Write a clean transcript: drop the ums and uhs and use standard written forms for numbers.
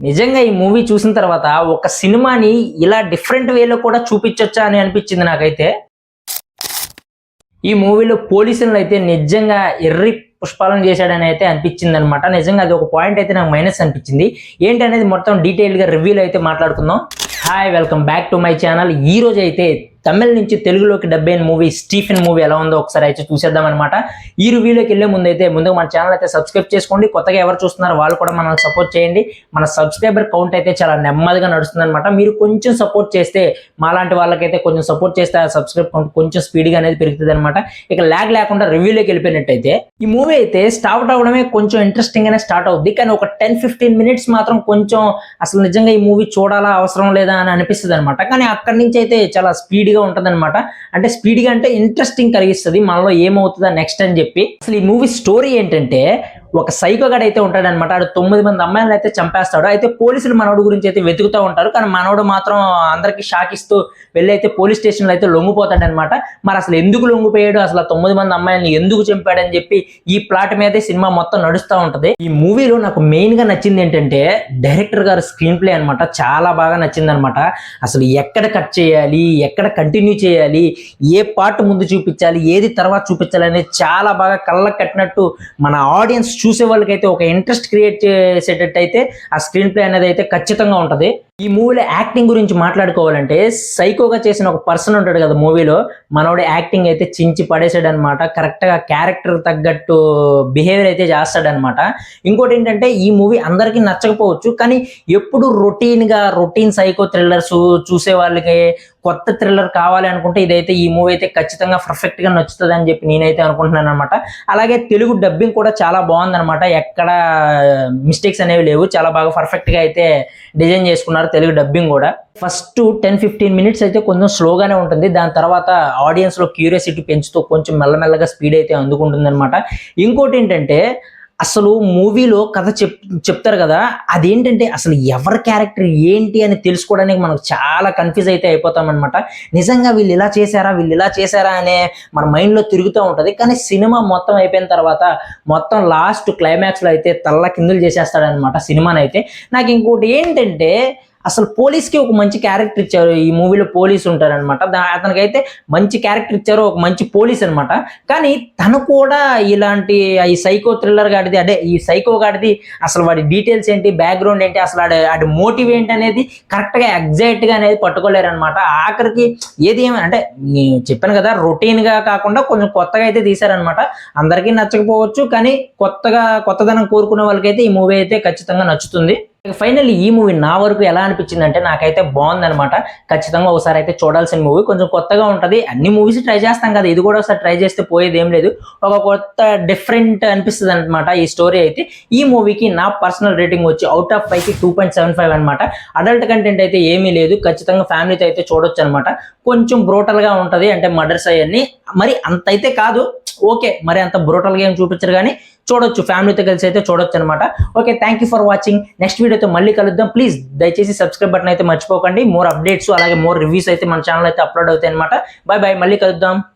నిజంగా ఈ మూవీ చూసిన తర్వాత ఒక సినిమాని ఇలా డిఫరెంట్ వేలో కూడా చూపించొచ్చా అని అనిపించింది నాకైతే. ఈ మూవీలో పోలీసులను అయితే నిజంగా ఎర్రి పుష్పాలను చేశాడని అయితే అనిపించింది అనమాట. నిజంగా అది ఒక పాయింట్ అయితే నాకు మైనస్ అనిపించింది. ఏంటనేది మొత్తం డీటెయిల్గా రివ్యూలో అయితే మాట్లాడుకుందాం. Hi, welcome back to my channel. ఈ రోజు అయితే తమిళ నుంచి తెలుగులోకి డబ్ అయిన మూవీ స్టీఫెన్ మూవీ ఎలా ఉందో ఒకసారి అయితే చూసేద్దాం అనమాట. ఈ రివ్యూలోకి వెళ్ళే ముందు అయితే ముందుగా మన ఛానల్ అయితే సబ్స్క్రైబ్ చేసుకోండి. కొత్తగా ఎవరు చూస్తున్నారో వాళ్ళు కూడా మనల్ని సపోర్ట్ చేయండి. మన సబ్స్క్రైబర్ కౌంట్ అయితే చాలా నెమ్మదిగా నడుస్తుంది అనమాట. మీరు కొంచెం సపోర్ట్ చేస్తే, మాలాంటి వాళ్ళకైతే కొంచెం సపోర్ట్ చేస్తే ఆ సబ్స్క్రైబ్ కౌంట్ కొంచెం స్పీడ్గా అనేది పెరుగుతుంది అనమాట. ఇక ల్యాగ్ లేకుండా రివ్యూలోకి వెళ్ళిపోయినట్టయితే ఈ మూవీ అయితే స్టార్ట్ అవడమే కొంచెం ఇంట్రెస్టింగ్ గానే స్టార్ట్ అవుద్ది. కానీ ఒక 10-15 మినిట్స్ మాత్రం కొంచెం అసలు నిజంగా ఈ మూవీ చూడాలా అవసరం లేదా అని అనిపిస్తుంది అనమాట. కానీ అక్కడి నుంచి అయితే చాలా స్పీడ్గా ఉంటుంది అనమాట. అంటే స్పీడ్గా అంటే ఇంట్రెస్టింగ్ కలిగిస్తుంది, మనలో ఏమవుతుందా నెక్స్ట్ అని చెప్పి. అసలు ఈ మూవీ స్టోరీ ఏంటంటే, ఒక సైకో గడ్ అయితే ఉంటాడనమాట. ఆడు 9 మంది అమ్మాయిలను అయితే చంపేస్తాడు. అయితే పోలీసులు మనోడు గురించి అయితే వెతుకుతూ ఉంటారు. కానీ మనోడు మాత్రం అందరికి షాక్ ఇస్తూ వెళ్ళి అయితే పోలీస్ స్టేషన్లో అయితే లొంగిపోతాడు అనమాట. మరి అసలు ఎందుకు లొంగిపోయాడు, అసలు 9 మంది అమ్మాయిలను ఎందుకు చంపాడని చెప్పి ఈ ప్లాట్ మీదే సినిమా మొత్తం నడుస్తూ ఉంటది. ఈ మూవీలో నాకు మెయిన్ గా నచ్చింది ఏంటంటే డైరెక్టర్ గారి స్క్రీన్ ప్లే అనమాట. చాలా బాగా నచ్చింది అనమాట. అసలు ఎక్కడ కట్ చేయాలి, ఎక్కడ కంటిన్యూ చేయాలి, ఏ పార్ట్ ముందు చూపించాలి, ఏది తర్వాత చూపించాలి అనేది చాలా బాగా కళ్ళకు కట్టినట్టు మన ఆడియన్స్ చూసే వాళ్ళకైతే ఒక ఇంట్రెస్ట్ క్రియేట్ చేసేటట్టు అయితే ఆ స్క్రీన్ ప్లే అనేది అయితే ఖచ్చితంగా ఉంటది. ఈ మూవీలో యాక్టింగ్ గురించి మాట్లాడుకోవాలంటే, సైకోగా చేసిన ఒక పర్సన్ ఉంటాడు కదా మూవీలో, మనోడి యాక్టింగ్ అయితే చించి పడేసాడు అనమాట. కరెక్ట్ గా క్యారెక్టర్ తగ్గట్టు బిహేవియర్ అయితే చేస్తాడనమాట. ఇంకోటి ఏంటంటే, ఈ మూవీ అందరికీ నచ్చకపోవచ్చు, కానీ ఎప్పుడు రొటీన్ సైకో థ్రిల్లర్స్ చూసే వాళ్ళకి కొత్త థ్రిల్లర్ కావాలి అనుకుంటే ఇదైతే ఈ మూవీ అయితే ఖచ్చితంగా పర్ఫెక్ట్ గా నచ్చుతుంది అని చెప్పి నేనైతే అనుకుంటున్నాను అనమాట. అలాగే తెలుగు డబ్బింగ్ కూడా చాలా బాగుందనమాట. ఎక్కడ మిస్టేక్స్ అనేవి లేవు, చాలా బాగా పర్ఫెక్ట్ గా అయితే డిజైన్ చేసుకున్నారు తెలుగు డబ్బింగ్ కూడా. ఫస్ట్ 10-15 మినిట్స్ అయితే కొంచెం స్లోగానే ఉంటుంది. దాని తర్వాత ఆడియన్స్ లో క్యూరియాసిటీ పెంచుతూ కొంచెం మెల్లమెల్లగా స్పీడ్ అయితే అందుకుంటుంది అనమాట. ఇంకోటి ఏంటంటే, అసలు మూవీలో కథ చెప్తారు కదా, అదేంటంటే అసలు ఎవరి క్యారెక్టర్ ఏంటి అని తెలుసుకోవడానికి మనకు చాలా కన్ఫ్యూజ్ అయితే అయిపోతాం అనమాట. నిజంగా వీళ్ళు ఇలా చేశారా అనే మన మైండ్లో తిరుగుతూ ఉంటుంది. కానీ సినిమా మొత్తం అయిపోయిన తర్వాత మొత్తం లాస్ట్ క్లైమాక్స్లో అయితే తల్ల కిందులు చేసేస్తాడనమాట సినిమానైతే. నాకు ఇంకోటి ఏంటంటే, అసలు పోలీస్కి ఒక మంచి క్యారెక్టర్ ఇచ్చారు. ఈ మూవీలో పోలీస్ ఉంటారనమాట. అతనికైతే మంచి క్యారెక్టర్ ఇచ్చారు, ఒక మంచి పోలీస్ అనమాట. కానీ తను కూడా ఇలాంటి ఈ సైకో థ్రిల్లర్ గాడిది, అదే ఈ సైకో గాడిది అసలు వాడి డీటెయిల్స్ ఏంటి, బ్యాక్గ్రౌండ్ ఏంటి, అసలు ఆడి మోటివ్ ఏంటి అనేది కరెక్ట్గా ఎగ్జాక్ట్గా అనేది పట్టుకోలేరు అనమాట. ఆఖరికి ఏది అంటే నేను చెప్పాను కదా, రొటీన్గా కాకుండా కొంచెం కొత్తగా అయితే తీశారనమాట. అందరికీ నచ్చకపోవచ్చు, కానీ కొత్తదనం కోరుకునే వాళ్ళకైతే ఈ మూవీ అయితే ఖచ్చితంగా నచ్చుతుంది. ఫైనల్లీ ఈ మూవీ నా వరకు ఎలా అనిపించింది అంటే, నాకైతే బాగుందనమాట. ఖచ్చితంగా ఒకసారి అయితే చూడాల్సిన మూవీ. కొంచెం కొత్తగా ఉంటుంది. అన్ని మూవీస్ ట్రై చేస్తాం కదా, ఇది కూడా ఒకసారి ట్రై చేస్తే పోయేది ఏం లేదు. ఒక కొత్త డిఫరెంట్ అనిపిస్తుంది అనమాట ఈ స్టోరీ అయితే. ఈ మూవీకి నా పర్సనల్ రేటింగ్ వచ్చి అవుట్ ఆఫ్ 5కి 2.75 అనమాట. అడల్ట్ కంటెంట్ అయితే ఏమీ లేదు, ఖచ్చితంగా ఫ్యామిలీతో అయితే చూడొచ్చు అనమాట. కొంచెం బ్రూటల్గా ఉంటుంది, అంటే మర్డర్స్ అవన్నీ మరి అంత అయితే కాదు, ఓకే, మరి అంత బ్రూటల్గా ఏం చూపించరు, కానీ చూడొచ్చు, ఫ్యామిలీతో కలిసి అయితే చూడొచ్చు అనమాట. Okay, thank you for watching. Next వీడియోతో మళ్ళీ కలుద్దాం. ప్లీజ్ దయచేసి సబ్స్క్రైబ్ బటన్ అయితే మర్చిపోకండి. మోర్ అప్డేట్స్ అలాగే మోర్ రివ్యూస్ అయితే మన ఛానల్ అయితే అప్లోడ్ అవుతాయి అనమాట. బాయ్ బాయ్, మళ్ళీ కలుద్దాం.